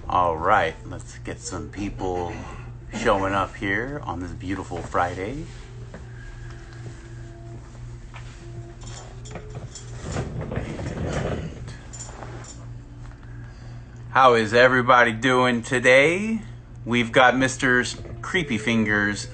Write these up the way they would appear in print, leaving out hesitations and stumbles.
All right, let's get some people showing up here on this beautiful Friday. How is everybody doing today? We've got Mr. Creepy Fingers.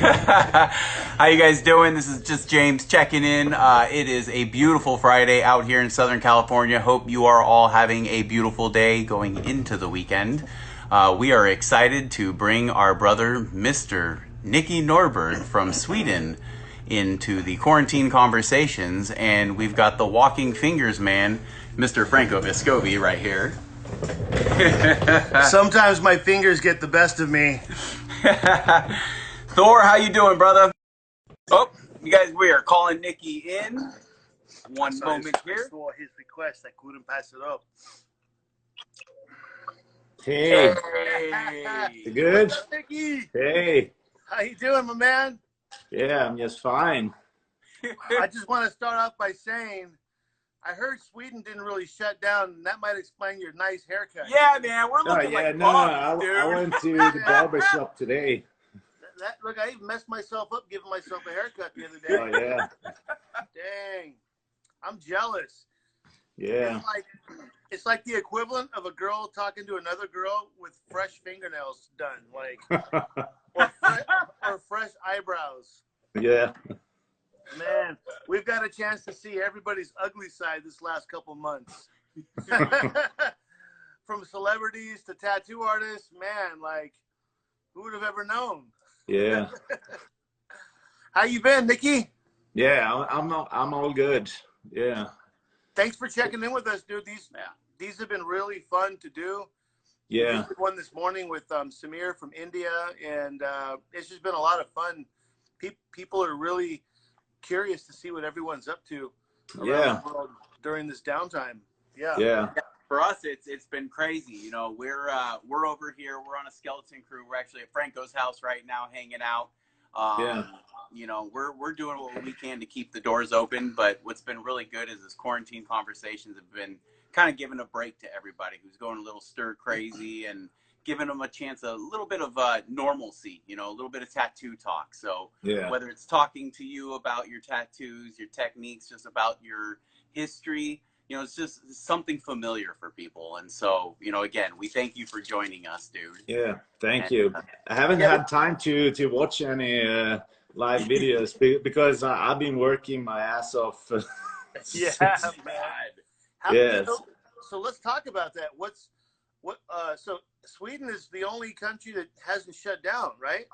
How you guys doing? This is just James checking in. It is a beautiful Friday out here in Southern California. Hope you are all having a beautiful day going into the weekend. We are excited to bring our brother, Mr. Niki Norberg from Sweden, into the quarantine conversations, and we've got the walking fingers man, Mr. Franco Vescovi, right here. Sometimes my fingers get the best of me. Thor, how you doing, brother? Oh, you guys, we are calling Niki in. One moment here. I saw his request. I couldn't pass it up. Hey. You good? What's up, Niki? Hey. How you doing, my man? Yeah, I'm just fine. I just want to start off by saying I heard Sweden didn't really shut down, and that might explain your nice haircut. Yeah, man, we're looking like bums, dude. I went to the barber shop today. Look, I even messed myself up giving myself a haircut the other day. Oh, yeah. Dang. I'm jealous. Yeah. It's like the equivalent of a girl talking to another girl with fresh fingernails done, or fresh eyebrows. Yeah. Man, we've got a chance to see everybody's ugly side this last couple months. From celebrities to tattoo artists, man, who would have ever known? Yeah. How you been, Niki? Yeah, I'm all good. Yeah. Thanks for checking in with us, dude. These have been really fun to do. Yeah. We did one this morning with Samir from India, and it's just been a lot of fun. People are really curious to see what everyone's up to around the world during this downtime. Yeah. For us, it's been crazy. You know, we're over here. We're on a skeleton crew. We're actually at Franco's house right now, hanging out. You know, we're doing what we can to keep the doors open. But what's been really good is this quarantine conversations have been kind of giving a break to everybody who's going a little stir crazy and giving them a chance, a little bit of normalcy. You know, a little bit of tattoo talk. So whether it's talking to you about your tattoos, your techniques, just about your history. You know, it's just something familiar for people. And so, you know, again, we thank you for joining us, dude. Yeah, thank you. I haven't had time to watch any live videos because I've been working my ass off. Yeah, man. Yes. So let's talk about that. So Sweden is the only country that hasn't shut down, right?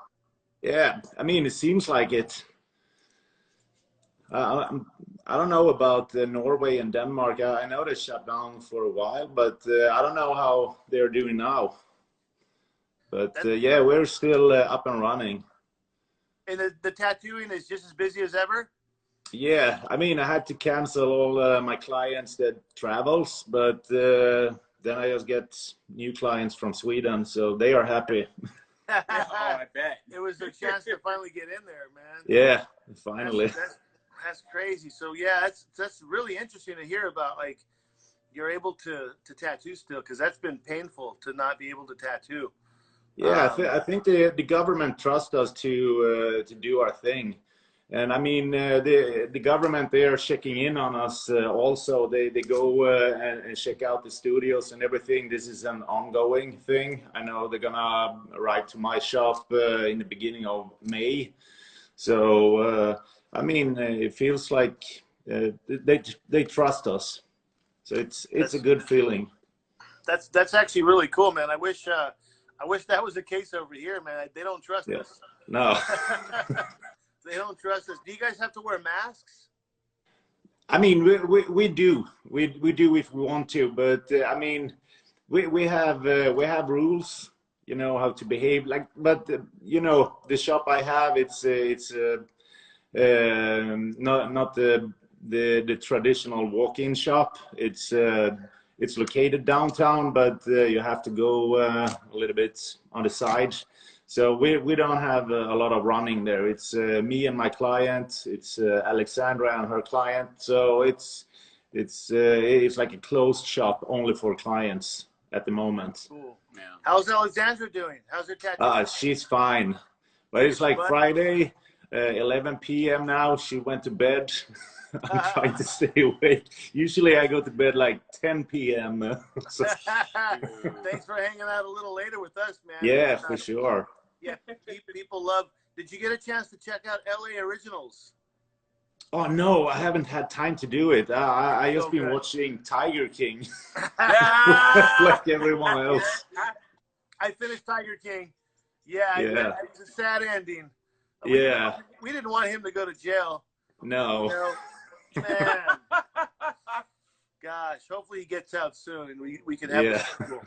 Yeah, I mean, it seems like it. I don't know about Norway and Denmark. I know they shut down for a while, but I don't know how they're doing now. But yeah, we're still up and running. And the tattooing is just as busy as ever? Yeah, I mean, I had to cancel all my clients that travels, but then I just get new clients from Sweden, so they are happy. Oh, I bet. It was a chance to finally get in there, man. Yeah, finally. That's crazy. So yeah, that's really interesting to hear about. Like, you're able to tattoo still, because that's been painful to not be able to tattoo. Yeah, I think the government trusts us to do our thing, and I mean the government, they are checking in on us also. They go and check out the studios and everything. This is an ongoing thing. I know they're gonna arrive to my shop in the beginning of May, so. I mean, it feels like they trust us, so it's a good feeling. That's actually really cool, man. I wish that was the case over here, man. They don't trust us. No. They don't trust us. Do you guys have to wear masks? I mean, we do if we want to, but I mean, we have rules, you know, how to behave. Like, but you know, the shop I have, it's not the traditional walk-in shop. It's located downtown, but you have to go a little bit on the side. So we don't have a lot of running there. It's me and my client. It's Alexandra and her client. So it's It's like a closed shop only for clients at the moment. Cool. Yeah. How's Alexandra doing? How's her tattoo? She's fine, but it's like Friday, 11 p.m. now. She went to bed. I'm trying to stay awake. Usually I go to bed like 10 p.m. So. Thanks for hanging out a little later with us, man. Yeah, for sure. Yeah, people love. Did you get a chance to check out LA Originals? Oh no, I haven't had time to do it. I just been watching Tiger King, like everyone else. I finished Tiger King. Yeah. It was a sad ending. We didn't want him to go to jail. No. Man. Gosh, hopefully he gets out soon and we can have a sequel.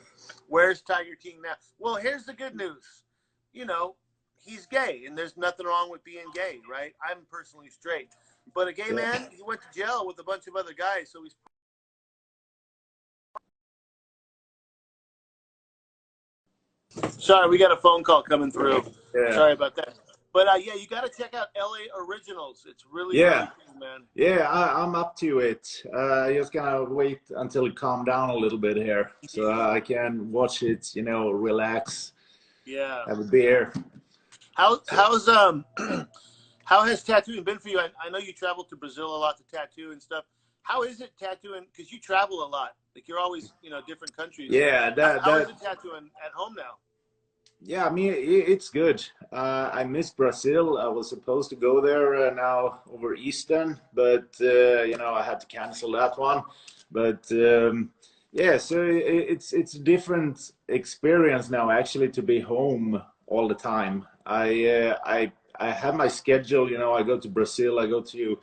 Where's Tiger King now? Well, here's the good news. You know, he's gay, and there's nothing wrong with being gay, right? I'm personally straight. But a gay man, he went to jail with a bunch of other guys, so he's... Sorry, we got a phone call coming through. Yeah. Sorry about that. But yeah, you got to check out LA Originals. It's really, really cool, man. Yeah, I'm up to it. Just gonna wait until it calms down a little bit here, so I can watch it. You know, relax. Yeah. Have a beer. How has tattooing been for you? I know you travel to Brazil a lot to tattoo and stuff. How is it tattooing? Because you travel a lot. Like you're always, different countries. Yeah. How is it tattooing at home now? Yeah, I mean, it's good. I miss Brazil. I was supposed to go there now over Easter, but, I had to cancel that one. But, yeah, so it's a different experience now, actually, to be home all the time. I have my schedule, I go to Brazil, I go to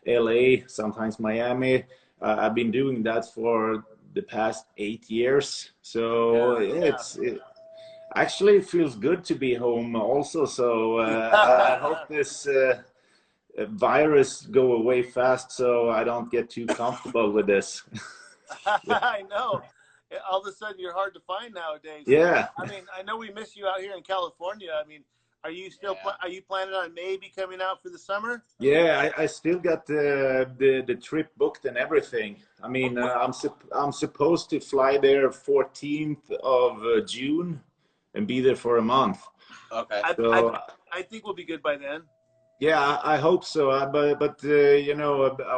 LA, sometimes Miami. I've been doing that for the past 8 years. So actually, it feels good to be home also. So I hope this virus go away fast so I don't get too comfortable with this. I know. All of a sudden, you're hard to find nowadays. Yeah. I mean, I know we miss you out here in California. I mean, are you still are you planning on maybe coming out for the summer? Yeah, I still got the trip booked and everything. I mean, I'm supposed to fly there 14th of June. And be there for a month. Okay. So, I think we'll be good by then. Yeah, I hope so. But I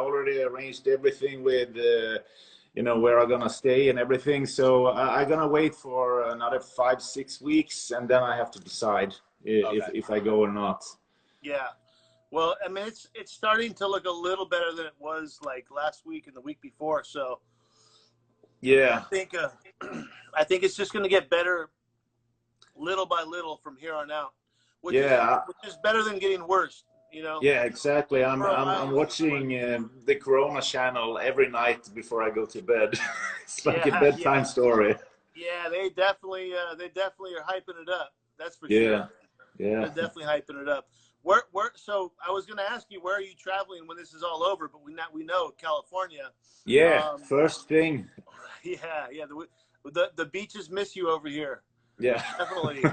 already arranged everything with, where I'm gonna stay and everything. So I'm gonna wait for another 5-6 weeks, and then I have to decide if I go or not. Yeah. Well, I mean, it's starting to look a little better than it was like last week and the week before. So. Yeah. I think it's just gonna get better. Little by little from here on out, which is better than getting worse, Yeah, exactly. I'm watching the Corona channel every night before I go to bed. It's like a bedtime story. Yeah, they definitely are hyping it up. That's for sure. Yeah, they're definitely hyping it up. So I was going to ask you, where are you traveling when this is all over? But we know California. Yeah, first thing. Yeah. The beaches miss you over here. Yeah, definitely.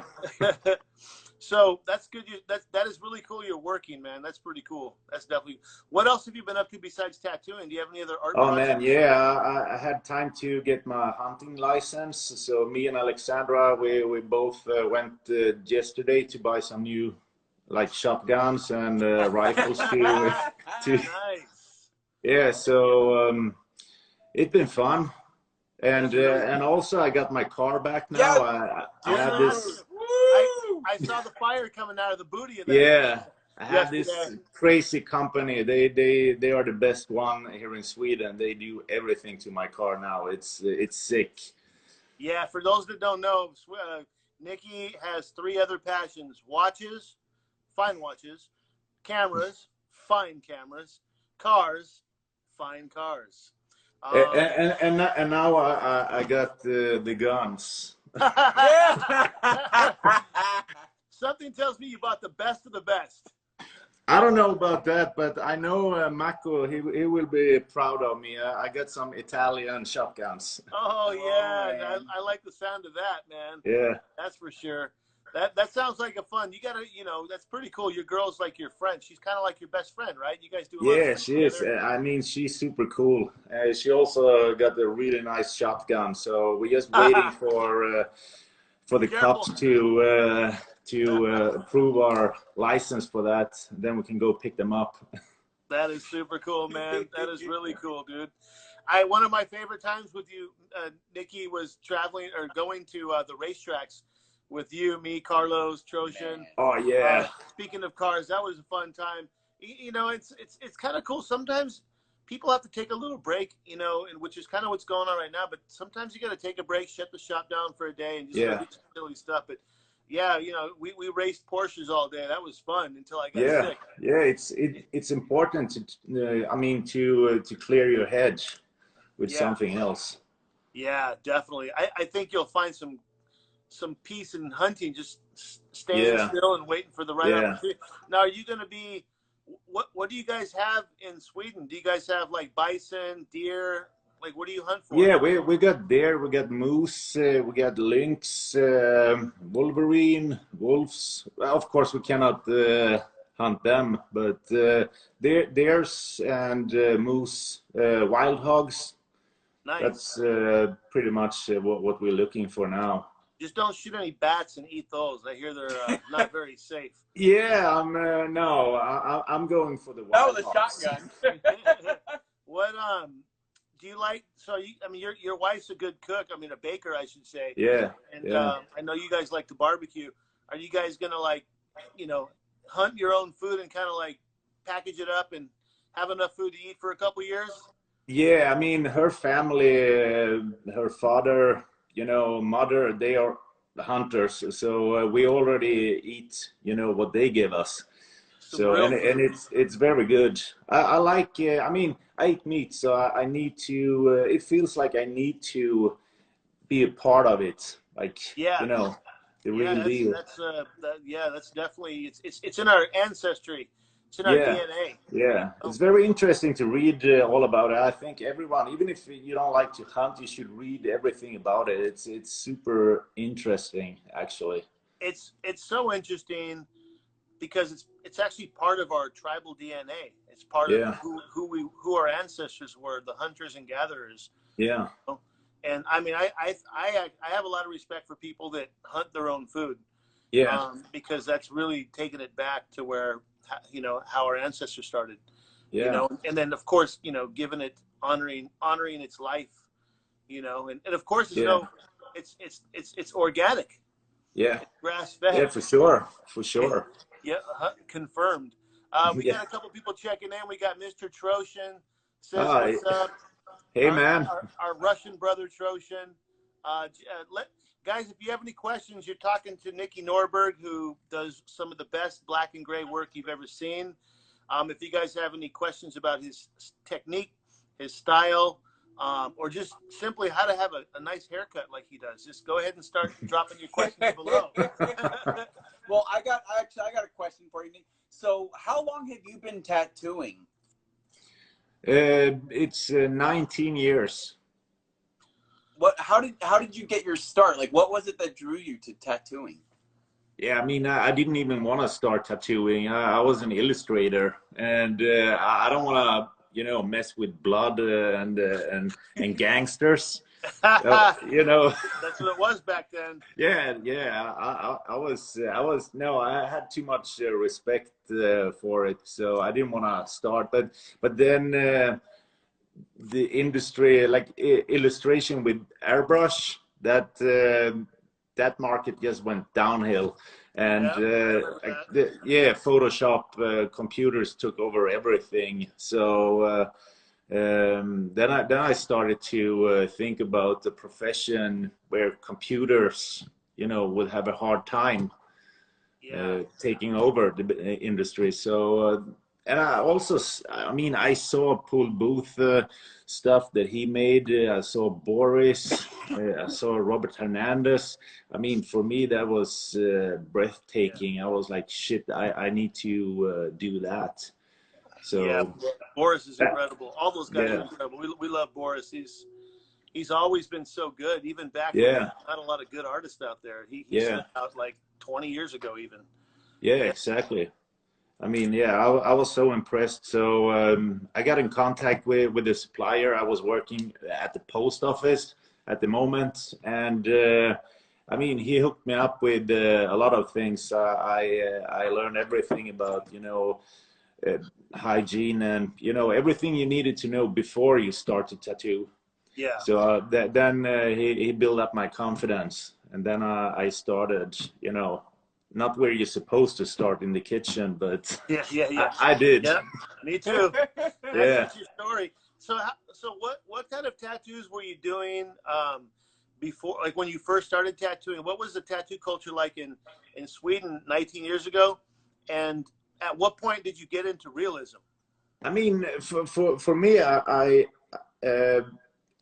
So that's good. That is really cool. You're working, man. That's pretty cool. That's definitely. What else have you been up to besides tattooing? Do you have any other art? Oh man, yeah. I had time to get my hunting license. So me and Alexandra, we both went yesterday to buy some new, like shotguns and rifles to. Nice. Yeah. So it's been fun. And also I got my car back now. I have this. I saw the fire coming out of the booty of that. Yeah, I have this crazy company. They are the best one here in Sweden. They do everything to my car now. It's sick. Yeah, for those that don't know, Niki has 3 other passions: watches, fine watches; cameras, fine cameras; cars, fine cars. And now I got the guns. Something tells me you bought the best of the best. I don't know about that, but I know Mako, he will be proud of me. I got some Italian shotguns. Oh yeah, I like the sound of that, man. Yeah, that's for sure. That sounds like a fun. You gotta, you know, that's pretty cool. Your girl's like your friend. She's kind of like your best friend, right? You guys do a lot of Yeah, things she is. together. I mean, she's super cool. She also got a really nice shotgun. So we're just waiting for the Careful. cops to approve our license for that. Then we can go pick them up. That is super cool, man. That is really cool, dude. One of my favorite times with you, Niki, was traveling or going to the racetracks with you, me, Carlos, Troshin. Oh yeah. Speaking of cars, that was a fun time. You know, it's kind of cool. Sometimes people have to take a little break, you know, and which is kind of what's going on right now. But sometimes you got to take a break, shut the shop down for a day, and just go do some silly stuff. But yeah, you know, we raced Porsches all day. That was fun until I got sick. Yeah, it's important to I mean to clear your head with something else. Yeah, definitely. I think you'll find some peace in hunting, just staying still and waiting for the right opportunity. Now, are you going to be? What do you guys have in Sweden? Do you guys have like bison, deer? Like, what do you hunt for? Yeah, we got deer, we got moose, we got lynx, wolverine, wolves. Well, of course, we cannot hunt them, but deers and moose, wild hogs. Nice. That's pretty much what we're looking for now. Just don't shoot any bats and eat those. I hear they're not very safe. Yeah, I'm going for the wild hogs. Shotgun. What do you like? So I mean, your wife's a good cook. I mean, a baker, I should say. Yeah. And I know you guys like to barbecue. Are you guys gonna like, you know, hunt your own food and kind of like package it up and have enough food to eat for a couple years? Yeah, I mean, her family, her father, you know, mother, they are hunters. So we already eat, you know, what they give us. So and it's very good. I like. I mean, I eat meat, so I need to. It feels like I need to be a part of it. Like you know, the real deal. That's definitely it's in our ancestry. It's in our DNA. Yeah, it's very interesting to read all about it. I think everyone, even if you don't like to hunt, you should read everything about it. It's super interesting, actually. It's so interesting because it's actually part of our tribal DNA. It's part of who our ancestors were, the hunters and gatherers. Yeah. And I mean, I have a lot of respect for people that hunt their own food. Yeah. Because that's really taking it back to where, you know, how our ancestors started. Yeah. You know, and then of course, you know, giving it honoring its life. You know, and of course, it's organic. Yeah. It's grass fed. Yeah, for sure. Yeah, confirmed. We got a couple people checking in. We got Mr. Troshin says what's up. Hey, man. Our Russian brother Troshin. Guys, if you have any questions, you're talking to Niki Norberg, who does some of the best black and gray work you've ever seen. If you guys have any questions about his technique, his style, or just simply how to have a nice haircut like he does, just go ahead and start dropping your questions below. Well, I got a question for you, Nick. So how long have you been tattooing? It's 19 years. How did you get your start? Like, what was it that drew you to tattooing? Yeah, I mean, I didn't even want to start tattooing. I was an illustrator, and I don't want to, you know, mess with blood and gangsters. You know, that's what it was back then. Yeah. I had too much respect for it, so I didn't want to start. But then the industry, like illustration with airbrush, that market just went downhill, and Photoshop computers took over everything. So then I started to think about the profession where computers, you know, would have a hard time taking over the industry. So and I saw Paul Booth stuff that he made. I saw Boris. I saw Robert Hernandez. I mean, for me, that was breathtaking. I was like, shit, I need to do that. So Boris is incredible. All those guys are incredible. We love Boris. He's always been so good. Even back when there's not a lot of good artists out there, he sent out like 20 years ago even. Yeah, exactly. I mean, yeah, I was so impressed. So I got in contact with the supplier. I was working at the post office at the moment, and I mean, he hooked me up with a lot of things. I learned everything about, you know, hygiene and, you know, everything you needed to know before you start to tattoo. Yeah. So then he built up my confidence, and then I started, you know, not where you're supposed to start in the kitchen, but Yeah. I did. Yeah, me too. Yeah. That's your story. So, so what kind of tattoos were you doing before, like when you first started tattooing? What was the tattoo culture like in Sweden 19 years ago? And at what point did you get into realism? I mean, for me,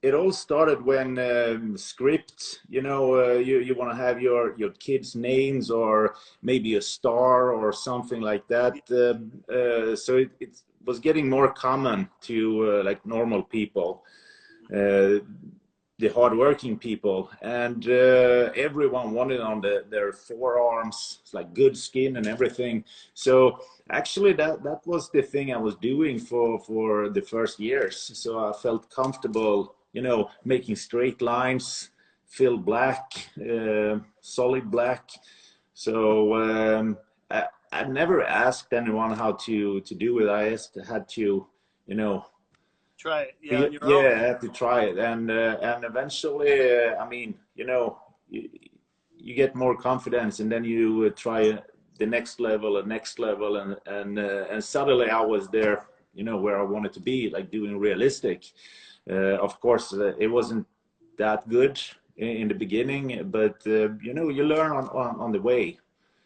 it all started when script, you know, you want to have your kids' names or maybe a star or something like that. So it was getting more common to like normal people, the hardworking people, and everyone wanted on their forearms, it's like good skin and everything. So actually that was the thing I was doing for the first years. So I felt comfortable, you know, making straight lines, fill black, solid black. So I never asked anyone how to do it. I just had to, you know, Try it, yeah, on your own. I have to try it, and eventually, I mean, you know, you get more confidence, and then you try the next level, and suddenly I was there, you know, where I wanted to be, like doing realistic. Of course, it wasn't that good in the beginning, but you know, you learn on the way.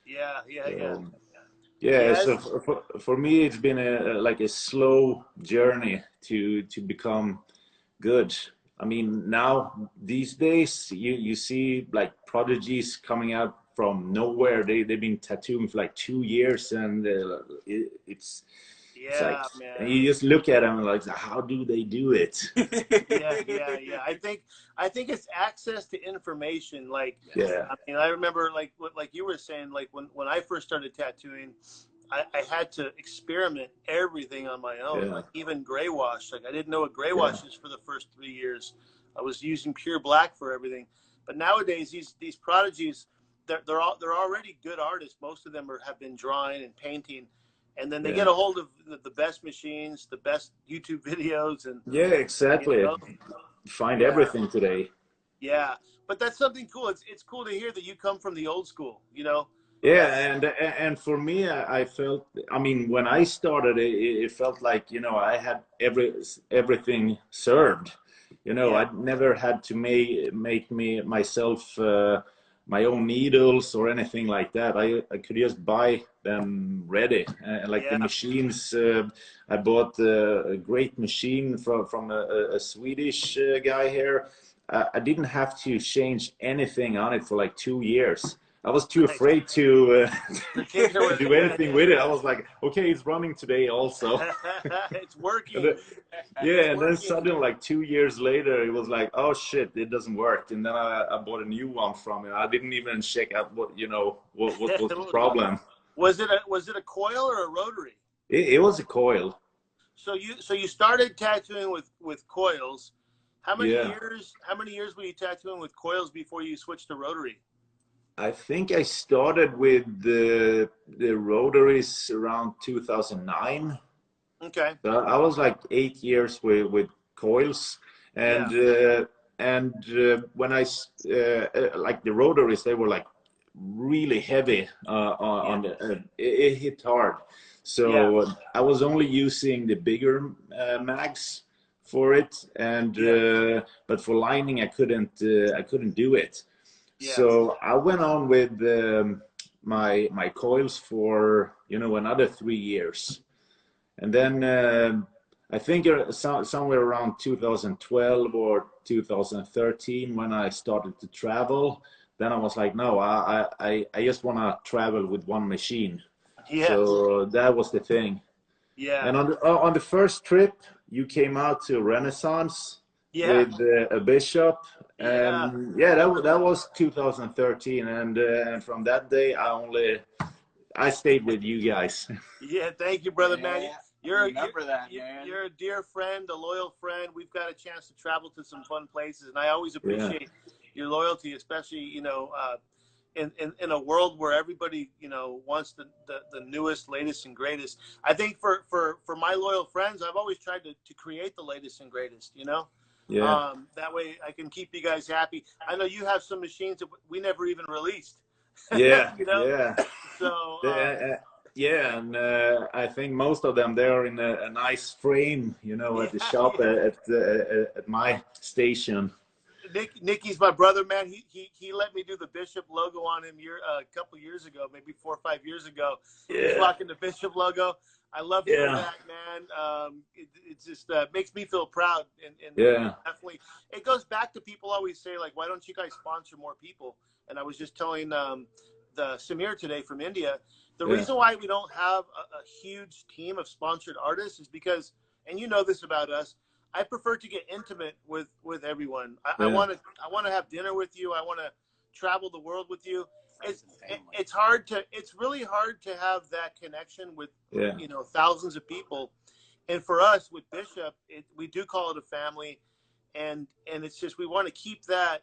Yeah. Yeah, Yes. so for me, it's been like a slow journey to become good. I mean, now these days you see like prodigies coming out from nowhere. They've been tattooing for like 2 years, and it's like, Yeah, and man. you just look at them like, how do they do it? Yeah. I think it's access to information. Like, Yeah, I mean, I remember like you were saying, like when I first started tattooing, I had to experiment everything on my own, yeah, like even gray wash. Like I didn't know what gray yeah, wash is for the first 3 years. I was using pure black for everything. But nowadays, these prodigies, they're already good artists. Most of them have been drawing and painting, and then they get yeah. a hold of the best machines, the best YouTube videos, and Yeah, you exactly. know, Find yeah, everything today. yeah. But that's something cool. It's cool to hear that you come from the old school. You know, Yeah, that's and for me, I felt. I mean, when I started, it felt like, you know, I had everything served. You know, yeah, I never had to make me myself my own needles or anything like that. I could just buy them ready, like the yeah. machines. I bought a great machine from a Swedish guy here. I didn't have to change anything on it for like 2 years. I was too Nice. afraid to To tinker to with do it. anything with it. I was like, okay, it's running today also. It's working. And yeah, It's and then working. suddenly, like 2 years later, it was like, oh shit, it doesn't work. And then I bought a new one from it. I didn't even check out what, you know, what was the problem. Was it a coil or a rotary? It was a coil. So you started tattooing with coils. How many Yeah. years? How many years were you tattooing with coils before you switched to rotary? I think I started with the rotaries around 2009. Okay. So I was like 8 years with coils, Yeah. and when like the rotaries, they were like really heavy Yeah. on the it hit hard. Yeah. So I was only using the bigger mags for it, and Yeah. but for lining I couldn't do it. Yeah. So I went on with my coils for, you know, another 3 years. And then I think somewhere around 2012 or 2013, when I started to travel, then I was like, no, I just want to travel with one machine. Yeah. So that was the thing. Yeah. And on the first trip, you came out to Renaissance Yeah. with a bishop, Yeah. Yeah, that was 2013, and from that day I stayed with you guys. Yeah, thank you, brother, man. Yeah, You're remember that, man. you're a dear friend, a loyal friend. We've got a chance to travel to some fun places, and I always Yeah, appreciate your loyalty, especially in a world where everybody wants the newest, latest, and greatest. I think for my loyal friends, I've always tried to create the latest and greatest. yeah, That way I can keep you guys happy. I know you have some machines that we never even released. yeah, you know, yeah. so. Yeah, and I think most of them they're in a nice frame, at the shop Yeah. at my station. Niki's my brother, man. He let me do the Bishop logo on him a couple years ago, maybe 4 or 5 years ago. He's Yeah, rocking the Bishop logo. I love you for yeah, that, man. It just makes me feel proud, and yeah, definitely it goes back to people always say like, why don't you guys sponsor more people? And I was just telling the Samir today from India, the yeah, reason why we don't have a huge team of sponsored artists is because, and you know this about us, I prefer to get intimate with everyone. I yeah, want to have dinner with you. I want to travel the world with you. Friends It's and family. it's really hard to have that connection with yeah, thousands of people. And for us with Bishop, we do call it a family, and it's just we want to keep that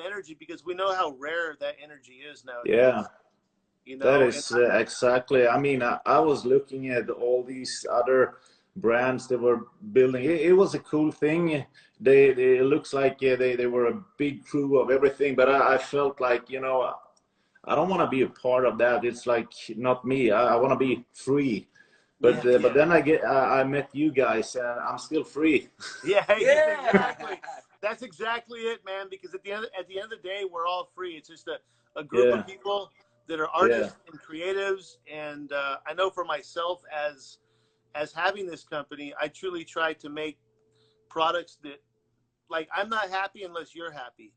energy because we know how rare that energy is nowadays. yeah. That And is exactly. I mean, I was looking at all these other brands that were building. It was a cool thing. It looks like they were a big crew of everything, but I felt like I don't want to be a part of that. It's like not me. I want to be free. But then I met you guys, and I'm still free. Yeah, Yeah. exactly. That's exactly it, man. Because at the end of the day, we're all free. It's just a group Yeah, of people that are yeah, artists and creatives. And I know for myself, as having this company, I truly try to make products that, like, I'm not happy unless you're happy.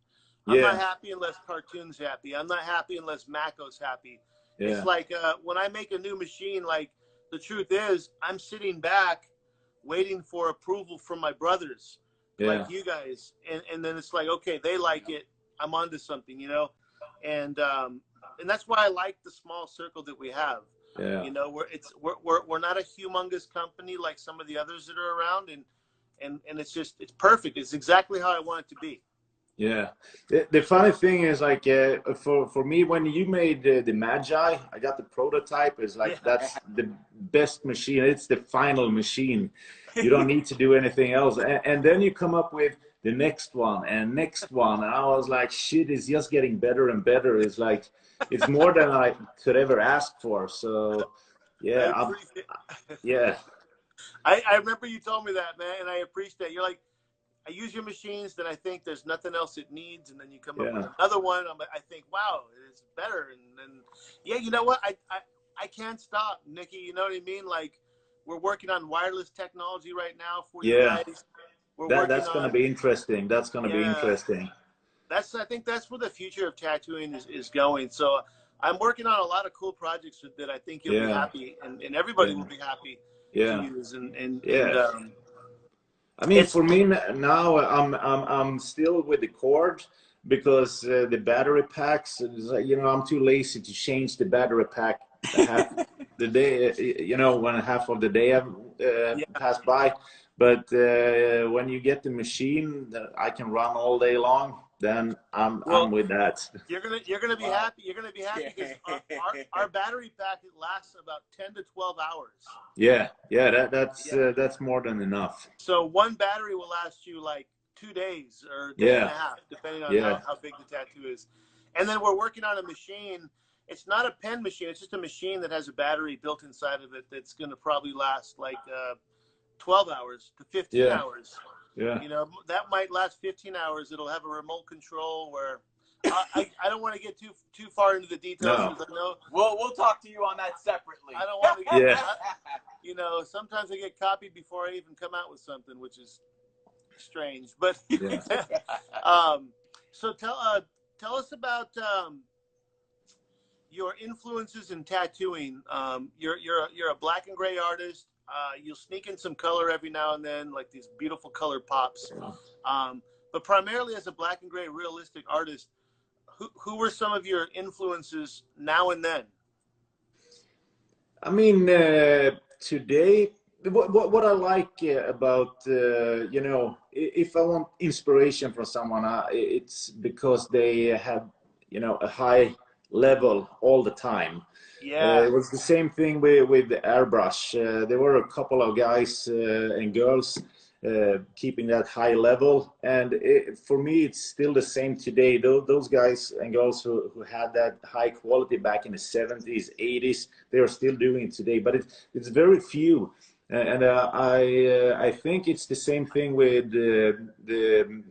I'm not yeah, happy unless Cartoon's happy. I'm not happy unless Mako's happy. It's yeah, like when I make a new machine, like the truth is, I'm sitting back waiting for approval from my brothers, like yeah, you guys, and then it's like, okay, they like it, I'm onto something, and that's why I like the small circle that we have. yeah. We're not a humongous company like some of the others that are around, and it's perfect. It's exactly how I want it to be. Yeah, the funny thing is like for me when you made the Magi, I got the prototype. Is like Yeah. that's the best machine. It's the final machine. You don't need to do anything else. And then you come up with the next one and next one, and I was like, shit, it's just getting better and better. It's like it's more than I could ever ask for. So I yeah, appreciate yeah, I remember you told me that, man, and I appreciate. You're like, I use your machines, then I think there's nothing else it needs, and then you come up with yeah, another one. I think, wow, it's better, and then yeah, you know what? I can't stop, Nikki. You know what I mean? Like, we're working on wireless technology right now for you yeah. guys. We're working That's gonna on be interesting. That's gonna be yeah. interesting. I think that's where the future of tattooing is going. So I'm working on a lot of cool projects that I think you'll be Yeah, happy, and everybody yeah, will be happy to yeah, use, and yeah. I mean, it's for me now, I'm still with the cord because the battery packs. I'm too lazy to change the battery pack half the day. When half of the day have yeah. passed by. But when you get the machine that I can run all day long, then I'm Well, with that. you're gonna be Wow. happy. You're gonna be happy because our battery pack lasts about 10 to 12 hours. Yeah, yeah. Yeah. That's more than enough. So one battery will last you like 2 days or a day and a Yeah, half, depending on yeah, how big the tattoo is. And then we're working on a machine. It's not a pen machine. It's just a machine that has a battery built inside of it that's going to probably last like 12 hours to 15 yeah, hours. yeah. That might last 15 hours. It'll have a remote control where I don't want to get too far into the details No. because I know We'll talk to you on that separately. I don't want to get Yeah. sometimes I get copied before I even come out with something, which is strange. But Yeah. so tell us about your influences in tattooing. You're a black and gray artist. You'll sneak in some color every now and then, like these beautiful color pops. but primarily as a black and gray realistic artist, who were some of your influences now and then? I mean, today, what I like about, you know, if I want inspiration from someone, it's because they have, you know, a high level all the time. Yeah. It was the same thing with the airbrush. There were a couple of guys and girls keeping that high level, and for me it's still the same today. Those guys and girls who had that high quality back in the 70s, 80s, they are still doing it today, but it's very few. And I think it's the same thing with the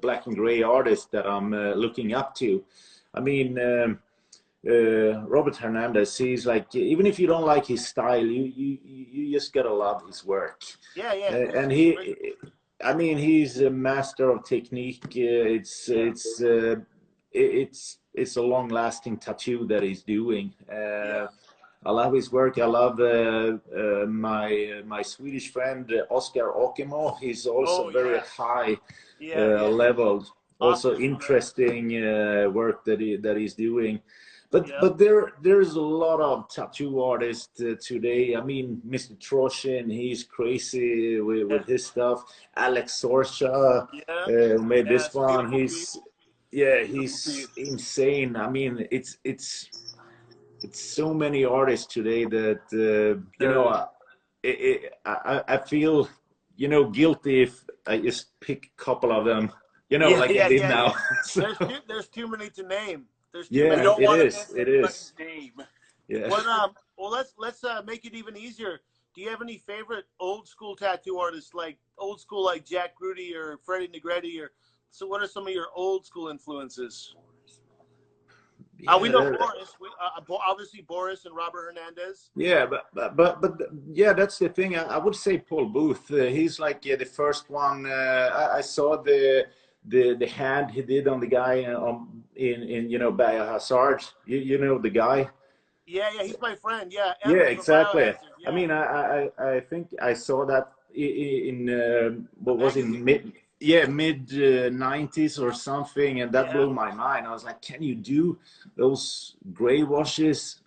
black and gray artists that I'm looking up to. I mean, Robert Hernandez, he's like, even if you don't like his style, you just gotta love his work. Yeah, yeah. And I mean, he's a master of technique. It's a long-lasting tattoo that he's doing. I love his work. I love my Swedish friend Oscar Åkemo. He's also very high leveled. Also interesting work that he's doing. But there's a lot of tattoo artists today. I mean, Mr. Troshin, he's crazy with his stuff. Alex Sorsha made this one. He's insane. I mean, it's so many artists today that you know, I feel, you know, guilty if I just pick a couple of them, you know, like I did now. So. There's too many to name. There's too many. It is. Name. Yeah. Well, let's make it even easier. Do you have any favorite old school tattoo artists, like old school, like Jack Rudy or Freddie Negretti, or so? What are some of your old school influences? We know Boris. Obviously Boris and Robert Hernandez. Yeah, but yeah, that's the thing. I would say Paul Booth. He's like the first one. I saw the hand he did on the guy in you know, Biohazard. You know the guy. Yeah, he's my friend. Yeah. Yeah, exactly. I mean, I think I saw that in what was it, mid 90s or something, and that blew my mind. I was like, can you do those gray washes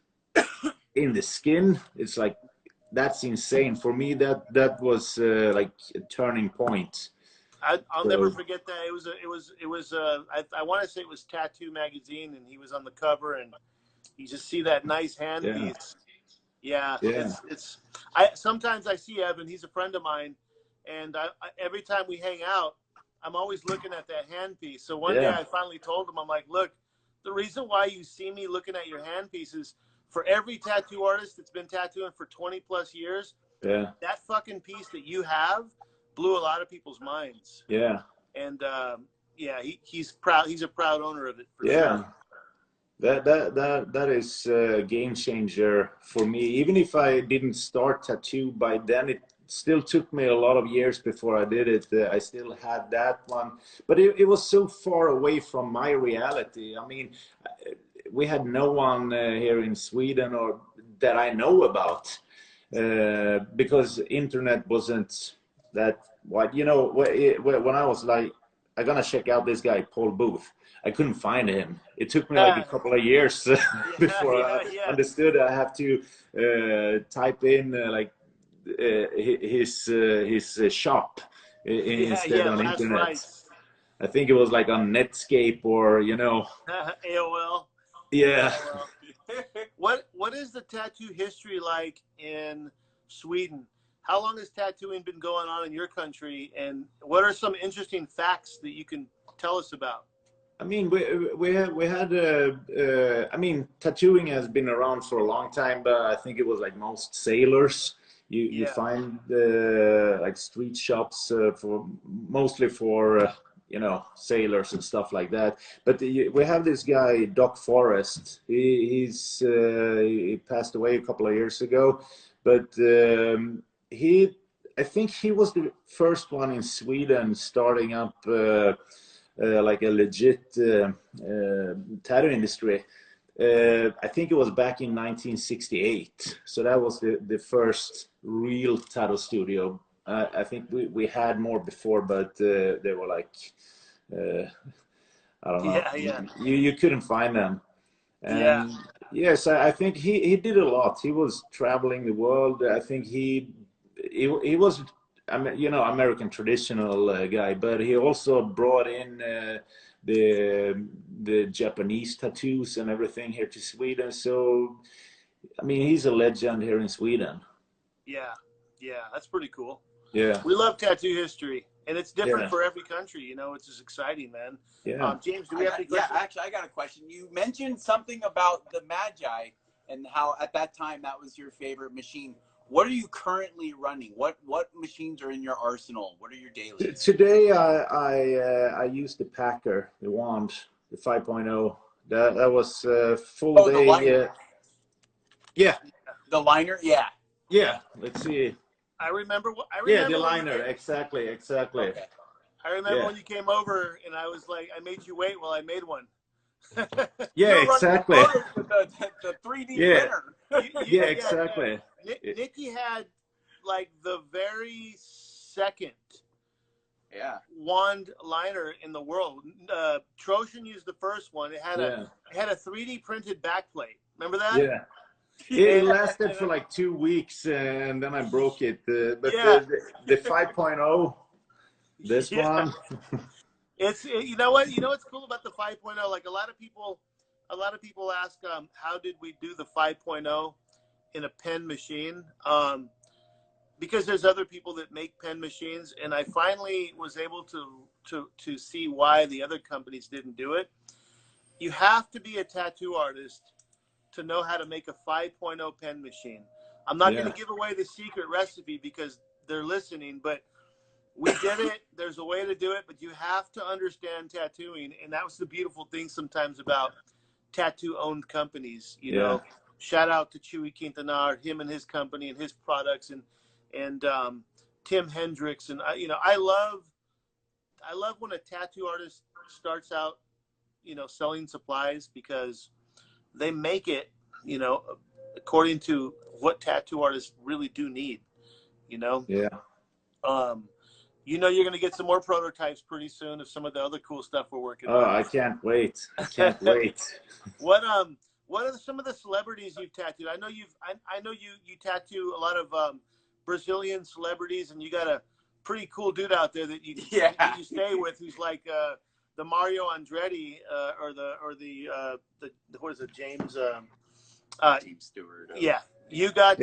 in the skin? It's like, that's insane. For me, that was like a turning point. I'll never forget that. It was I want to say it was Tattoo Magazine, and he was on the cover, and you just see that nice hand piece. Yeah. It's sometimes I see Evan. He's a friend of mine, and every time we hang out, I'm always looking at that hand piece. So one day I finally told him, I'm like, look, the reason why you see me looking at your hand pieces, for every tattoo artist that's been tattooing for 20 plus years, that fucking piece that you have blew a lot of people's minds. Yeah. And he's proud. He's a proud owner of it. For sure. That is a game changer for me. Even if I didn't start tattoo by then, it still took me a lot of years before I did it. I still had that one, but it was so far away from my reality. I mean, we had no one here in Sweden or that I know about because internet wasn't that wide. You know, when I was like, I'm gonna check out this guy Paul Booth, I couldn't find him. It took me like a couple of years before I understood I have to type in like his shop instead on internet. Right. I think it was like on Netscape or, you know, AOL. Yeah. What is the tattoo history like in Sweden? How long has tattooing been going on in your country, and what are some interesting facts that you can tell us about? I mean, we had I mean, tattooing has been around for a long time, but I think it was like most sailors. You find like street shops mostly for you know, sailors and stuff like that. But we have this guy Doc Forrest. He passed away a couple of years ago, but I think he was the first one in Sweden starting up like a legit tattoo industry. I think it was back in 1968. So that was the first real tattoo studio. I think we had more before, but they were like I don't know. Yeah. You couldn't find them. Yeah. And yes, I think he did a lot. He was traveling the world. I think he was, you know, American traditional guy, but he also brought in the Japanese tattoos and everything here to Sweden. So, I mean, he's a legend here in Sweden. Yeah. That's pretty cool. Yeah. We love tattoo history, and it's different Yeah. for every country. You know, it's just exciting, man. Yeah. James, do we have any questions? Yeah, actually, I got a question. You mentioned something about the Magi and how at that time that was your favorite machine. What are you currently running? What machines are in your arsenal? What are your dailies? Today I used the Packer, the wand, the 5.0. That was full day. The liner. Yeah. The liner, yeah. Yeah. Let's see. I remember. Yeah, the liner. Exactly. Okay. I remember when you came over, and I was like, I made you wait while I made one. Yeah, exactly. With the 3D printer. Yeah, exactly. Niki had like the very second wand liner in the world. Troshan used the first one. It had a 3D printed backplate. Remember that? Yeah. It lasted for like 2 weeks, and then I broke it. But the 5.0, this one. You know what's cool about the 5.0? Like a lot of people ask, how did we do the 5.0 in a pen machine? Because there's other people that make pen machines, and I finally was able to see why the other companies didn't do it. You have to be a tattoo artist to know how to make a 5.0 pen machine. I'm not going to give away the secret recipe because they're listening, but we did it. There's a way to do it, but you have to understand tattooing. And that was the beautiful thing sometimes about tattoo-owned companies. You know, shout out to Chewy Quintanar, him and his company and his products, and Tim Hendricks. And I love when a tattoo artist starts out, selling supplies, because they make it, according to what tattoo artists really do need, Yeah. You're going to get some more prototypes pretty soon of some of the other cool stuff we're working on. Oh, I can't wait. What are some of the celebrities you've tattooed? I know you tattoo a lot of Brazilian celebrities, and you got a pretty cool dude out there that you stay with, who's like the Mario Andretti or the what is it, James Stewart. You got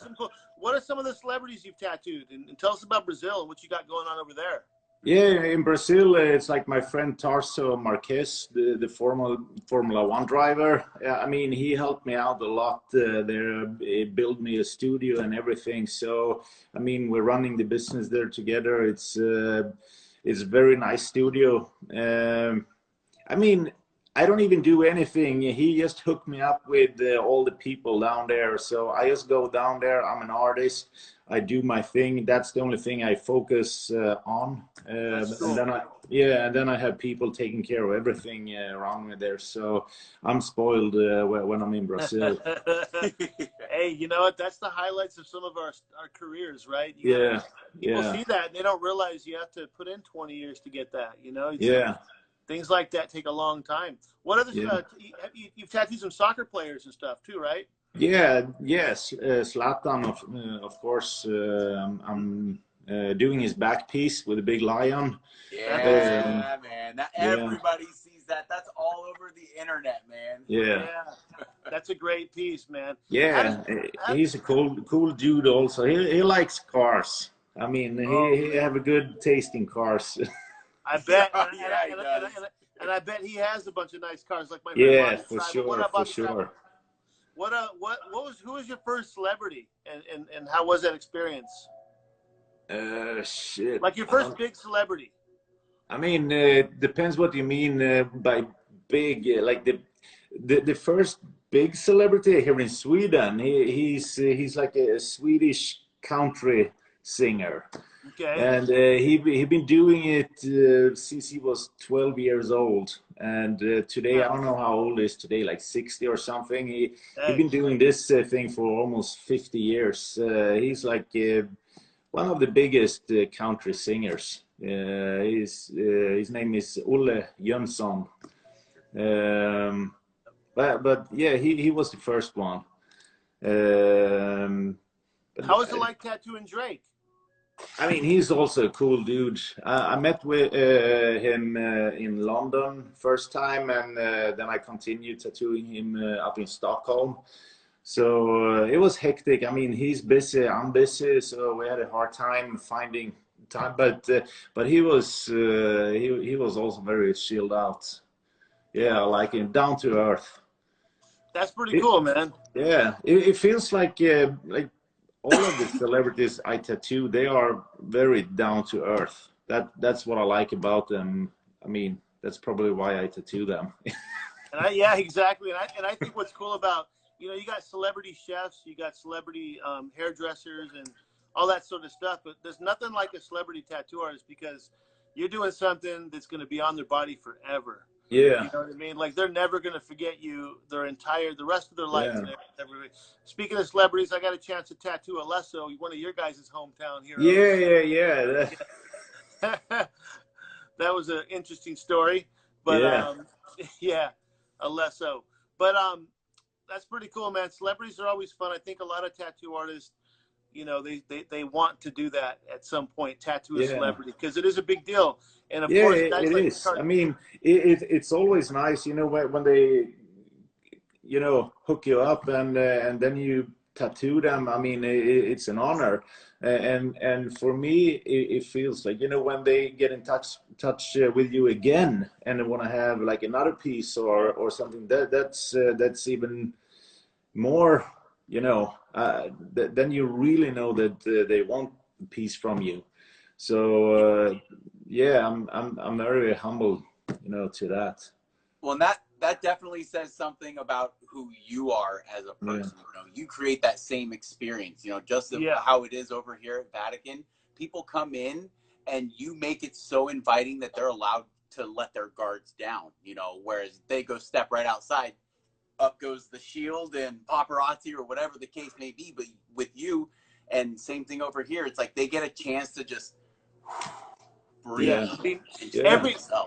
some cool. What are some of the celebrities you've tattooed? And tell us about Brazil and what you got going on over there. Yeah, in Brazil, it's like my friend Tarso Marquez, the Formula One driver. I mean, he helped me out a lot there. He built me a studio and everything. So, I mean, we're running the business there together. It's a very nice studio. I mean, I don't even do anything. He just hooked me up with all the people down there. So I just go down there. I'm an artist. I do my thing. That's the only thing I focus on. Cool. And then I have people taking care of everything around me there. So I'm spoiled when I'm in Brazil. Hey, you know what? That's the highlights of some of our careers, right? People see that and they don't realize you have to put in 20 years to get that. Things like that take a long time. What other you've tattooed some soccer players and stuff too, right? Yes. Zlatan, of course. I'm doing his back piece with a big lion. Man. Everybody sees that. That's all over the internet, man. Yeah. That's a great piece, man. Yeah, he's a cool dude also. He likes cars. I mean, he have a good taste in cars. I bet. And I bet he has a bunch of nice cars, like my friend. Yeah, for sure. Who was your first celebrity, and how was that experience? Shit. Like your first big celebrity. I mean, depends what you mean by big. Like the first big celebrity here in Sweden. He's like a Swedish country singer. Okay. And he been doing it since he was 12 years old. And today, I don't know how old he is today, like 60 or something. He's been doing this thing for almost 50 years. He's like one of the biggest country singers. His name is Olle Jönsson. But yeah, he was the first one. How was it like tattooing Drake? I mean, he's also a cool dude. I met with him in London first time, and then I continued tattooing him up in Stockholm. So it was hectic. I mean, he's busy, I'm busy, so we had a hard time finding time. But he was also very chilled out. Yeah, I like him, down to earth. That's pretty cool, man. Yeah, it feels like all of the celebrities I tattoo, they are very down to earth. That's what I like about them. I mean, that's probably why I tattoo them. Yeah, exactly. And I think what's cool about, you know, you got celebrity chefs, you got celebrity hairdressers and all that sort of stuff, but there's nothing like a celebrity tattoo artist because you're doing something that's going to be on their body forever. Yeah. You know what I mean? Like, they're never going to forget you the rest of their life. Yeah. Speaking of celebrities, I got a chance to tattoo Alesso, one of your guys' hometown heroes. Yeah. That was an interesting story. But, yeah, Alesso. But that's pretty cool, man. Celebrities are always fun. I think a lot of tattoo artists, you know, they want to do that at some point, tattoo a celebrity, because it is a big deal. And of course, it is. I mean, it's always nice, you know, when they, you know, hook you up and then you tattoo them. I mean, it's an honor. And for me, it feels like, you know, when they get in touch with you again and they want to have like another piece or something, that's even more, you know, then you really know that they want a piece from you. So yeah, I'm very humble, you know, to that. Well, and that definitely says something about who you are as a person. You know, you create that same experience, you know, just how it is over here at Vatican. People come in and you make it so inviting that they're allowed to let their guards down, you know, whereas they go step right outside, up goes the shield and paparazzi or whatever the case may be. But with you, and same thing over here, it's like they get a chance to just breathe. Yeah. I mean,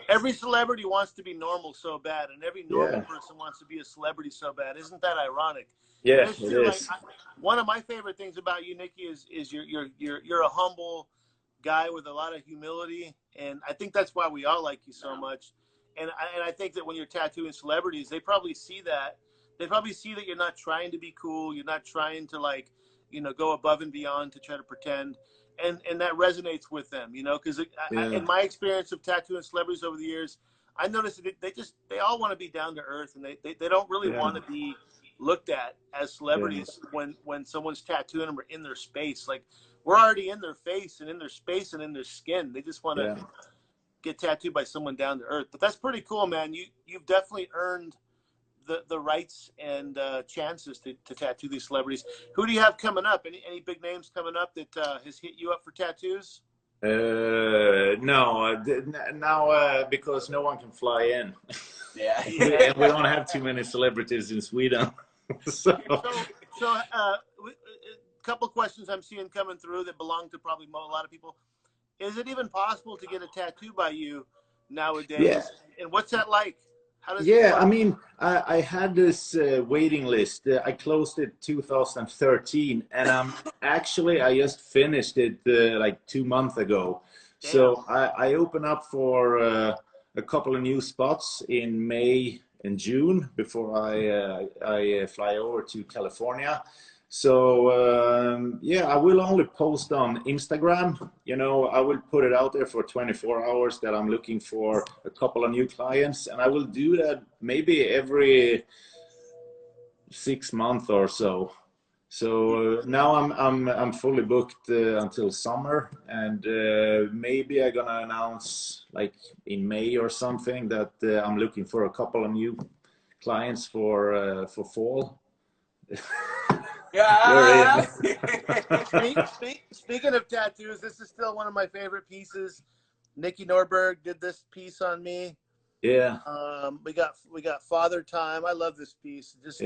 every celebrity wants to be normal so bad, and every normal person wants to be a celebrity so bad. Isn't that ironic? Yeah, it is. Like, one of my favorite things about you, Niki, is you're a humble guy with a lot of humility, and I think that's why we all like you so much. And I think that when you're tattooing celebrities, they probably see that. They probably see that you're not trying to be cool. You're not trying to, like, you know, go above and beyond to try to pretend. And that resonates with them, you know, because in my experience of tattooing celebrities over the years, I noticed that they all want to be down to earth, and they don't really want to be looked at as celebrities when someone's tattooing them or in their space. Like, we're already in their face and in their space and in their skin. They just want to get tattooed by someone down to earth. But that's pretty cool, man. You've definitely earned the rights and chances to tattoo these celebrities. Who do you have coming up? Any big names coming up that has hit you up for tattoos? No, now because no one can fly in. And we don't have too many celebrities in Sweden. So a couple of questions I'm seeing coming through that belong to probably a lot of people. Is it even possible to get a tattoo by you nowadays? Yeah. And what's that like? How does I mean, I had this waiting list. I closed it 2013, and I just finished it like 2 months ago. Damn. So I open up for a couple of new spots in May and June before I fly over to California. So I will only post on Instagram. You know, I will put it out there for 24 hours that I'm looking for a couple of new clients, and I will do that maybe every 6 months or so. So now I'm fully booked until summer, and maybe I'm gonna announce like in May or something that I'm looking for a couple of new clients for fall. Yeah. Speaking of tattoos, this is still one of my favorite pieces. Niki Norberg did this piece on me. Yeah. We got Father Time. I love this piece. Just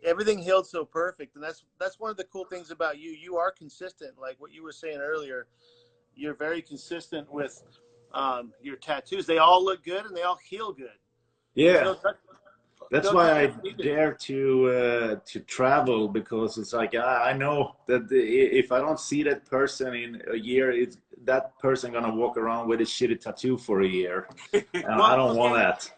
everything healed so perfect. And that's one of the cool things about you. You are consistent. Like what you were saying earlier, you're very consistent with your tattoos. They all look good and they all heal good. Yeah. That's why I dare to travel, because it's like I know that if I don't see that person in a year, it's that person gonna walk around with a shitty tattoo for a year. Well, I don't want that.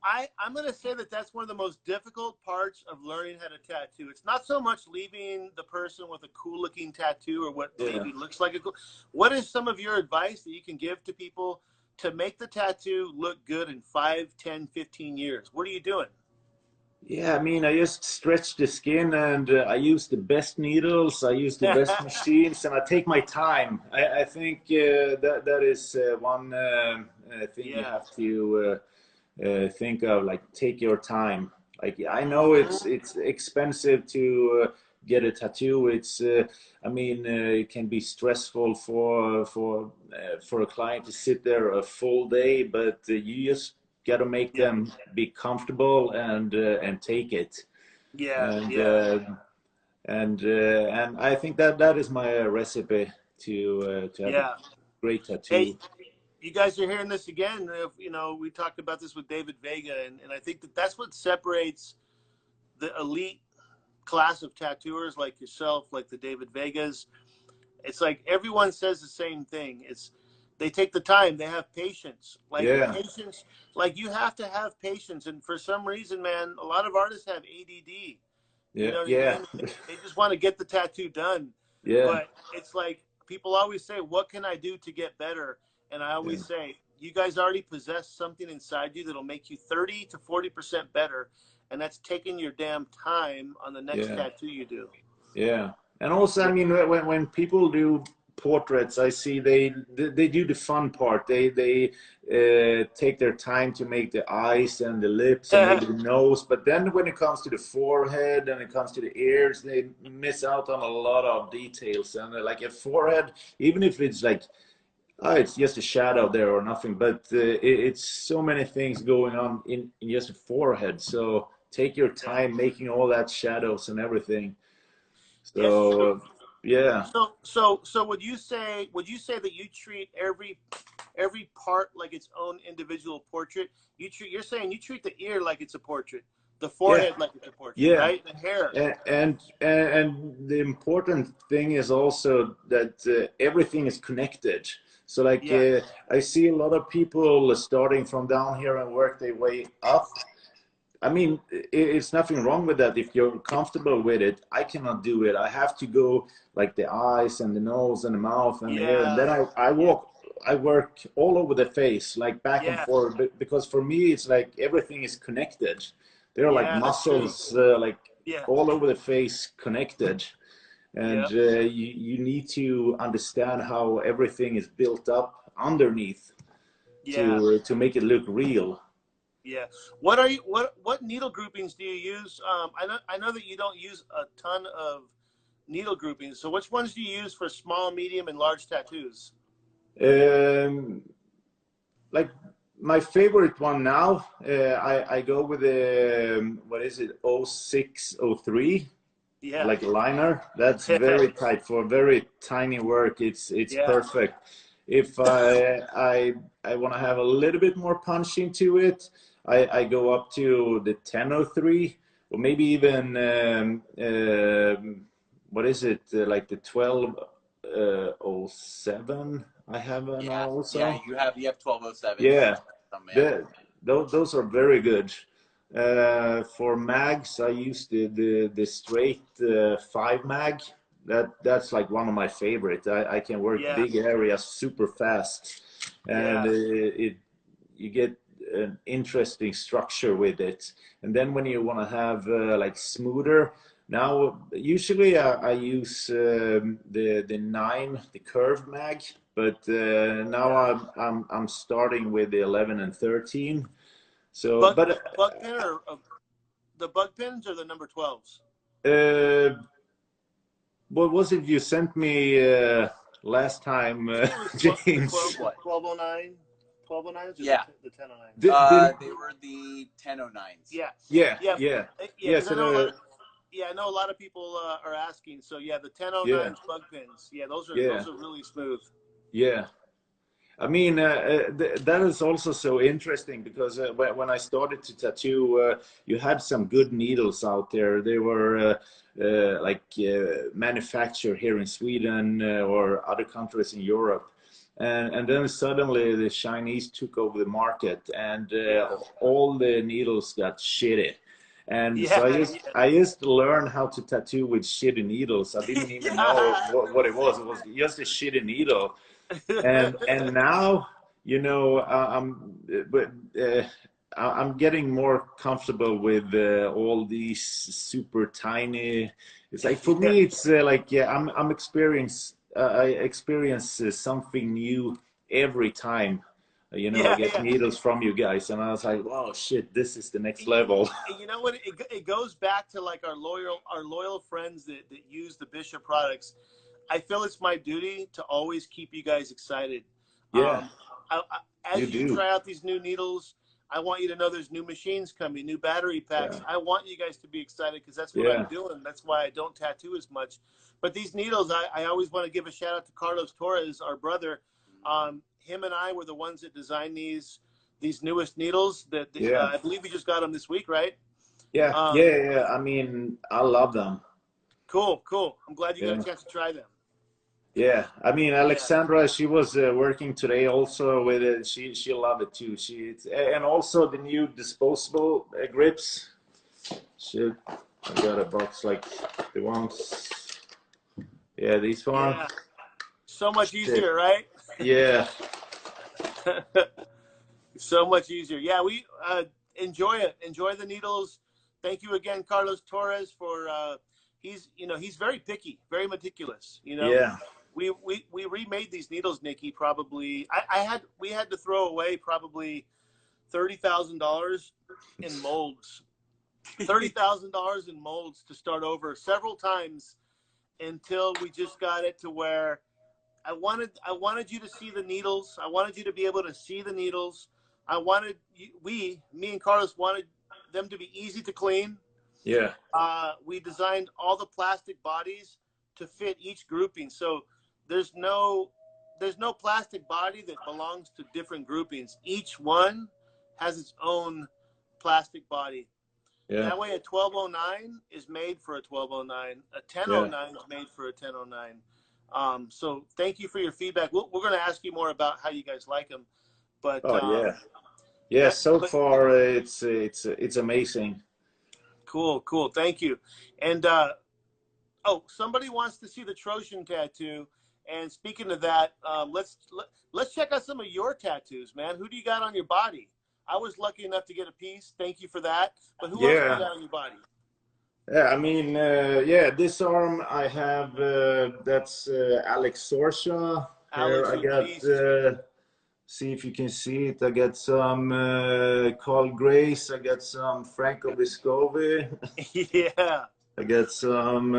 I'm going to say that that's one of the most difficult parts of learning how to tattoo. It's not so much leaving the person with a cool looking tattoo or what maybe looks like a cool. What is some of your advice that you can give to people to make the tattoo look good in 5, 10, 15 years? What are you doing? Yeah, I mean, I just stretch the skin, and I use the best needles, I use the best machines, and I take my time. I think that is one thing you have to think of, like, take your time. Like, I know it's expensive to get a tattoo. It's I mean, it can be stressful for a client to sit there a full day, but you just got to make them be comfortable and take it. And I think that is my recipe to have a great tattoo. Hey, you guys are hearing this again. You know, we talked about this with David Vega, and I think that's what separates the elite class of tattooers like yourself, like the David Vegas. It's like everyone says the same thing. They take the time, they have patience. Like patience, like you have to have patience. And for some reason, man, a lot of artists have ADD. You know what I mean? They just want to get the tattoo done. But it's like people always say, what can I do to get better? And I always say, you guys already possess something inside you that'll make you 30 to 40% better. And that's taking your damn time on the next tattoo you do. Yeah. And also, I mean, when people do portraits, I see they do the fun part. They take their time to make the eyes and the lips and maybe the nose. But then when it comes to the forehead and it comes to the ears, they miss out on a lot of details. And like a forehead, even if it's like, it's just a shadow there or nothing, but it's so many things going on in just a forehead. So take your time making all that shadows and everything. So So would you say that you treat every part like its own individual portrait? You're saying you treat the ear like it's a portrait, the forehead like it's a portrait, right? The hair. And the important thing is also that everything is connected. So like I see a lot of people starting from down here and work their way up. I mean, it's nothing wrong with that. If you're comfortable with it, I cannot do it. I have to go like the eyes and the nose and the mouth and the ear. And then I work all over the face, like back and forth, because for me, it's like everything is connected. There are like muscles, all over the face connected. And you need to understand how everything is built up underneath to make it look real. Yeah. What needle groupings do you use? I know that you don't use a ton of needle groupings. So which ones do you use for small, medium, and large tattoos? Like my favorite one now, I go with the what is it, 0603. Like a liner. That's very tight for very tiny work. It's perfect. If I want to have a little bit more punch into it, I go up to the 1003, or maybe even what is it, like the 1207 I have now also. Yeah, you have 1207. Yeah, those are very good. For mags, I use the straight 5 mag. That's like one of my favorite. I can work big areas super fast, and you get an interesting structure with it. And then when you want to have like smoother, now usually I use the 9, the curved mag, but now I'm starting with the 11 and 13. So, bug pin or the bug pins or the number 12s? What was it you sent me last time, James? 1209, 1209s or Yeah. the 1009s? They were the 1009s. Yeah. Yeah, Yeah. yeah. Yeah, because So I know a lot of people are asking. So yeah, the 1009s yeah, bug pins. Yeah, those are yeah, really smooth. yeah. I mean, that is also so interesting because when I started to tattoo, you had some good needles out there. They were manufactured here in Sweden or other countries in Europe. And then suddenly the Chinese took over the market and all the needles got shitty. And so I used to learn how to tattoo with shitty needles. I didn't even know what it was. It was just a shitty needle. And now, you know, I'm getting more comfortable with all these super tiny. It's like for me, it's I'm I experience something new every time. You know, I get needles from you guys, and I was like, "Oh shit, this is the next level." You know what? It goes back to like our loyal friends that use the Bishop products. I feel it's my duty to always keep you guys excited. Yeah, As you try out these new needles, I want you to know there's new machines coming, new battery packs. Yeah. I want you guys to be excited because that's what I'm doing. That's why I don't tattoo as much. But these needles, I always want to give a shout out to Carlos Torres, our brother. Him and I were the ones that designed these newest needles. I believe we just got them this week, right? Yeah. I mean, I love them. Cool. I'm glad you got a chance to try them. Yeah, I mean Alexandra, she was working today also with it. She loved it too. And also the new disposable grips. Shit, I got a box like the ones. Yeah, these ones. Yeah, so much easier, right? Yeah. So much easier. Yeah, we enjoy it. Enjoy the needles. Thank you again, Carlos Torres, for he's very picky, very meticulous. You know. Yeah. We remade these needles, Niki. Probably we had to throw away probably $30,000 in molds. $30,000 in molds to start over several times until we just got it to where I wanted you to see the needles. I wanted you to be able to see the needles. I wanted me and Carlos wanted them to be easy to clean. Yeah. We designed all the plastic bodies to fit each grouping. So there's no plastic body that belongs to different groupings. Each one has its own plastic body. Yeah. That way a 1209 is made for a 1209. A 1009 is made for a 1009. So thank you for your feedback. We're going to ask you more about how you guys like them. But so far it's amazing. Cool. Thank you. And somebody wants to see the Trojan tattoo. And speaking of that, let's check out some of your tattoos, man. Who do you got on your body? I was lucky enough to get a piece. Thank you for that. But who else do you got on your body? Yeah, I mean, this arm I have, that's Alex Sorsha. Here I got, see if you can see it. I got some Carl Grace. I got some Franco Vescovi. Yeah. I got some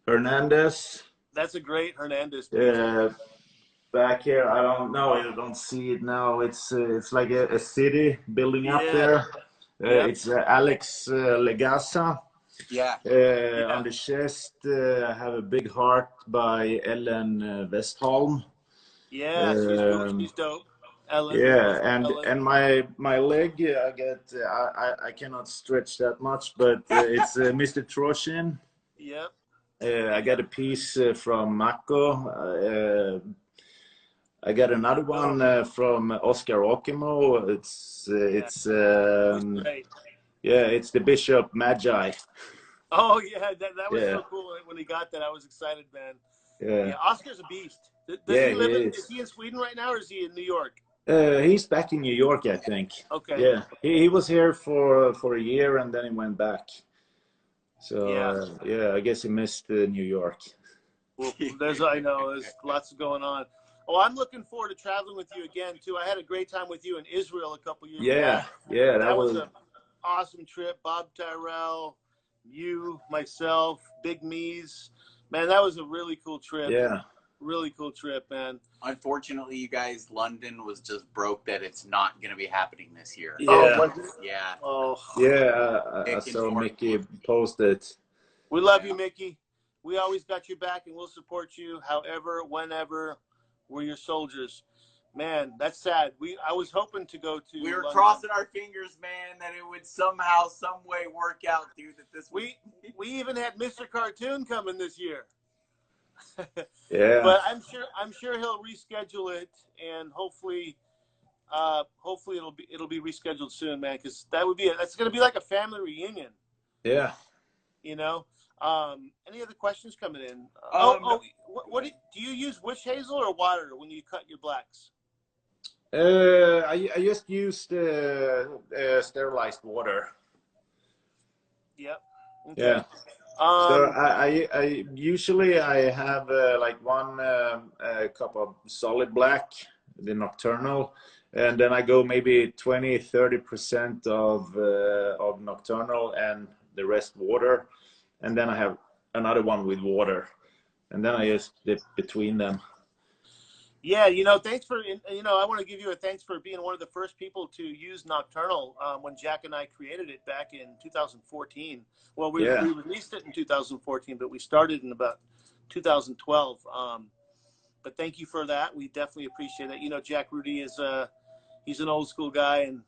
Hernandez. That's a great Hernandez. Back here, I don't know. You don't see it now. It's like a city building up there. It's Alex Legasa. On the chest, I have a big heart by Ellen Westholm. Yeah, she's dope. Ellen. Yeah, and my leg, I get I cannot stretch that much, but it's Mr. Troshin. Yep. I got a piece from Mako. I got another one from Oscar Okimo. It's it's the Bishop Magi. Oh yeah, that was so cool when he got that. I was excited, man. Yeah, Oscar's a beast. Does he live is he in Sweden right now, or is he in New York? He's back in New York, I think. Okay. Yeah, he was here for a year and then he went back. So I guess he missed New York. Well, there's lots going on. Oh, I'm looking forward to traveling with you again too. I had a great time with you in Israel a couple years back. Yeah, that was an awesome trip. Bob Tyrell, you, myself, Big Mees. Man, that was a really cool trip. Yeah. Really cool trip, man. Unfortunately, you guys, London was just broke that it's not going to be happening this year. Yeah. Oh, was it? Yeah. Oh. Yeah, I saw Mickey posted. We love you, Mickey. We always got your back, and we'll support you however, whenever. We're your soldiers. Man, that's sad. I was hoping to go to. We were London. crossing our fingers, man, that it would somehow, some way work out, dude. That this we even had Mr. Cartoon coming this year. Yeah. But I'm sure he'll reschedule it, and hopefully it'll be rescheduled soon, man. Because that's gonna be like a family reunion. Yeah. You know. Any other questions coming in? What do you use? Witch hazel or water when you cut your blacks? I just used sterilized water. Yep. Okay. Yeah. So I usually I have like one cup of solid black, the nocturnal, and then I go maybe 20-30% of nocturnal and the rest water, and then I have another one with water, and then I just dip between them. Yeah, thanks for, I want to give you a thanks for being one of the first people to use Nocturnal when Jack and I created it back in 2014. Well, we released it in 2014, but we started in about 2012. But thank you for that. We definitely appreciate that. Jack Rudy is he's an old school guy, and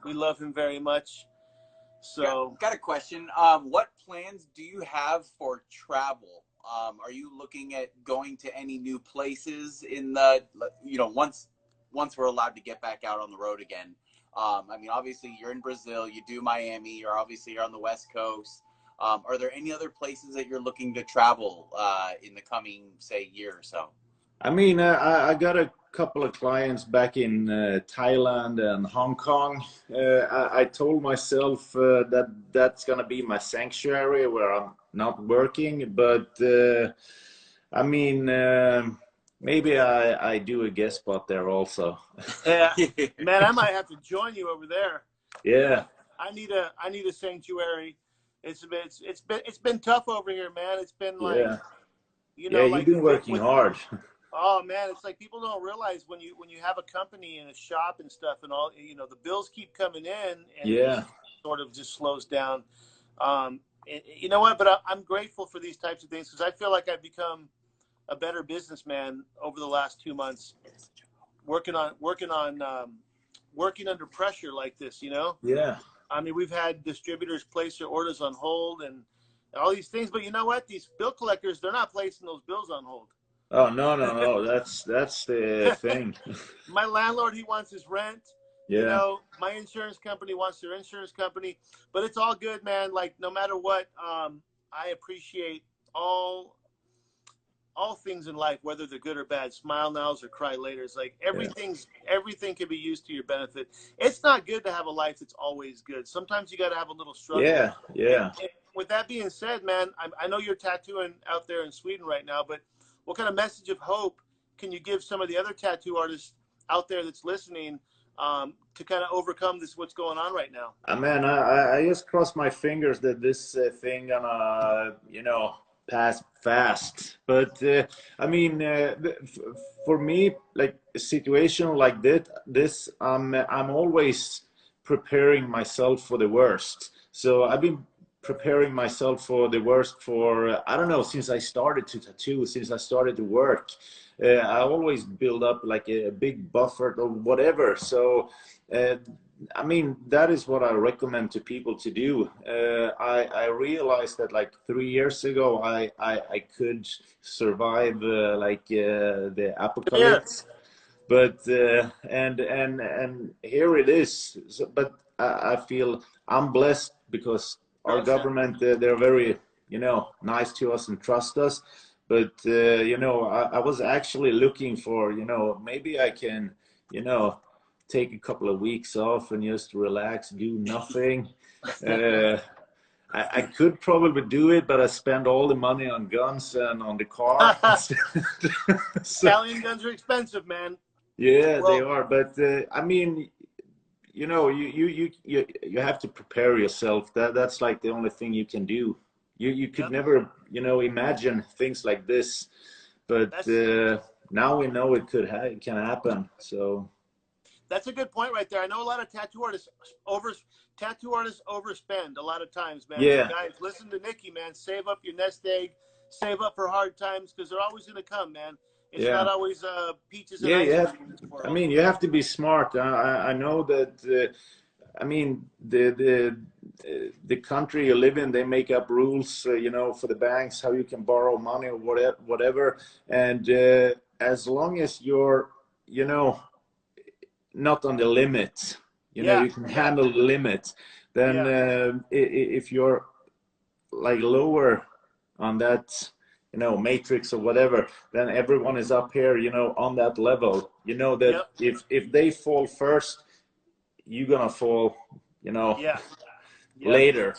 we love him very much. So, got a question. What plans do you have for travel? Are you looking at going to any new places in the, once we're allowed to get back out on the road again? I mean, obviously you're in Brazil, you do Miami, you're on the West Coast. Are there any other places that you're looking to travel in the coming, say, year or so? I mean, I got a couple of clients back in Thailand and Hong Kong. I told myself that that's going to be my sanctuary where I'm not working, but I mean, maybe I do a guest spot there also. Yeah, man, I might have to join you over there. Yeah, I need a sanctuary. It's been tough over here, man. It's been like, you've been working hard. Oh man, it's like people don't realize when you have a company and a shop and stuff and all, the bills keep coming in, and it sort of just slows down. You know what? But I'm grateful for these types of things because I feel like I've become a better businessman over the last 2 months, working under pressure like this. Yeah. I mean, we've had distributors place their orders on hold and all these things, but you know what? These bill collectors, they're not placing those bills on hold. Oh, no. That's the thing. My landlord, he wants his rent. Yeah. My insurance company wants their insurance company, but it's all good, man. Like, no matter what, I appreciate all things in life, whether they're good or bad. Smile nows or cry later. It's like everything can be used to your benefit. It's not good to have a life that's always good. Sometimes you got to have a little struggle. Yeah. And with that being said, man, I know you're tattooing out there in Sweden right now, but what kind of message of hope can you give some of the other tattoo artists out there that's listening to kind of overcome what's going on right now? Man, I just cross my fingers that this thing gonna, pass fast. But I mean, for me, like a situation like this, I'm always preparing myself for the worst. So I've been preparing myself for the worst for I don't know, since I started to tattoo, since I started to work. I always build up like a big buffer or whatever. So I mean, that is what I recommend to people to do. I realized that like 3 years ago I could survive the apocalypse, but and here it is. So, but I feel I'm blessed because our government, they're very, nice to us and trust us. But, I was actually looking for, maybe I can, take a couple of weeks off and just relax, do nothing. I could probably do it, but I spend all the money on guns and on the car. Italian guns are expensive, man. Yeah, they are. But, I mean, you have to prepare yourself. That's like the only thing you can do. You could never, imagine things like this. but now we know it can happen. So that's a good point right there. I know a lot of tattoo artists overspend a lot of times, man. Yeah. So guys, listen to Niki, man. Save up your nest egg. Save up for hard times, because they're always going to come, man. It's not always peaches and ice cream in this world. I mean, you have to be smart. I know that. I mean, the country you live in, they make up rules, you know, for the banks, how you can borrow money or whatever. And as long as you're, you know, not on the limit, you know, you can handle the limit, then if you're like lower on that, you know, matrix or whatever, then everyone is up here, you know, on that level. You know that if they fall first, you're gonna fall, you know, later.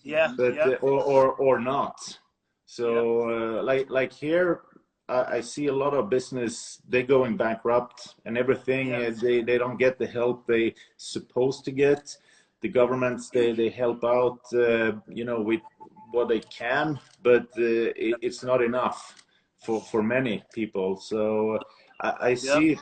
But or not. So like here, I see a lot of business, they're going bankrupt and everything. They don't get the help they supposed to get. The governments, they help out, you know, with what they can, but it's not enough for many people. So I see.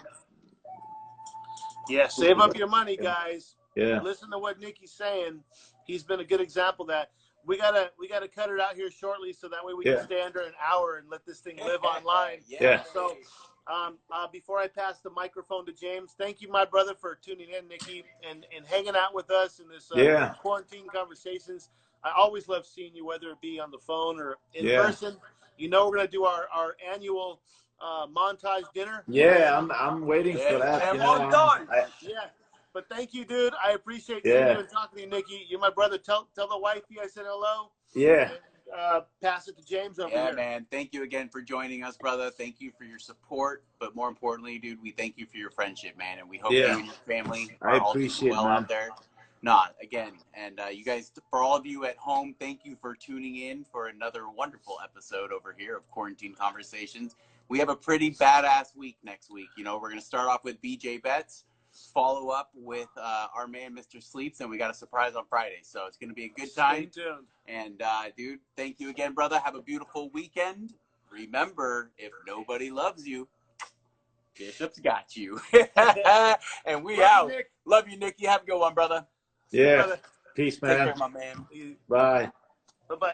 Yeah, save up your money, guys. Yeah. Listen to what Niki's saying. He's been a good example of that. We gotta cut it out here shortly, so that way we can stay under an hour and let this thing live online. So before I pass the microphone to James, thank you, my brother, for tuning in, Niki, and hanging out with us in this quarantine conversations. I always love seeing you, whether it be on the phone or in person. You know, we're gonna do our annual montage dinner. I'm waiting for that. And you know, but thank you, dude. I appreciate seeing you and talking to you, Niki. You're my brother. Tell the wifey I said hello. And, pass it to James over here. Man. Thank you again for joining us, brother. Thank you for your support. But more importantly, dude, we thank you for your friendship, man. And we hope you and your family are all doing well out there. Again. And you guys, for all of you at home, thank you for tuning in for another wonderful episode over here of Quarantine Conversations. We have a pretty badass week next week. You know, we're going to start off with BJ Betts, follow up with our man, Mr. Sleeps, and we got a surprise on Friday. So it's going to be a good time. Stay tuned. And, dude, thank you again, brother. Have a beautiful weekend. Remember, if nobody loves you, Bishop's got you. And we out. Love you, Niki. Have a good one, brother. Yeah. Peace, man. Take care, my man. Bye. Bye-bye.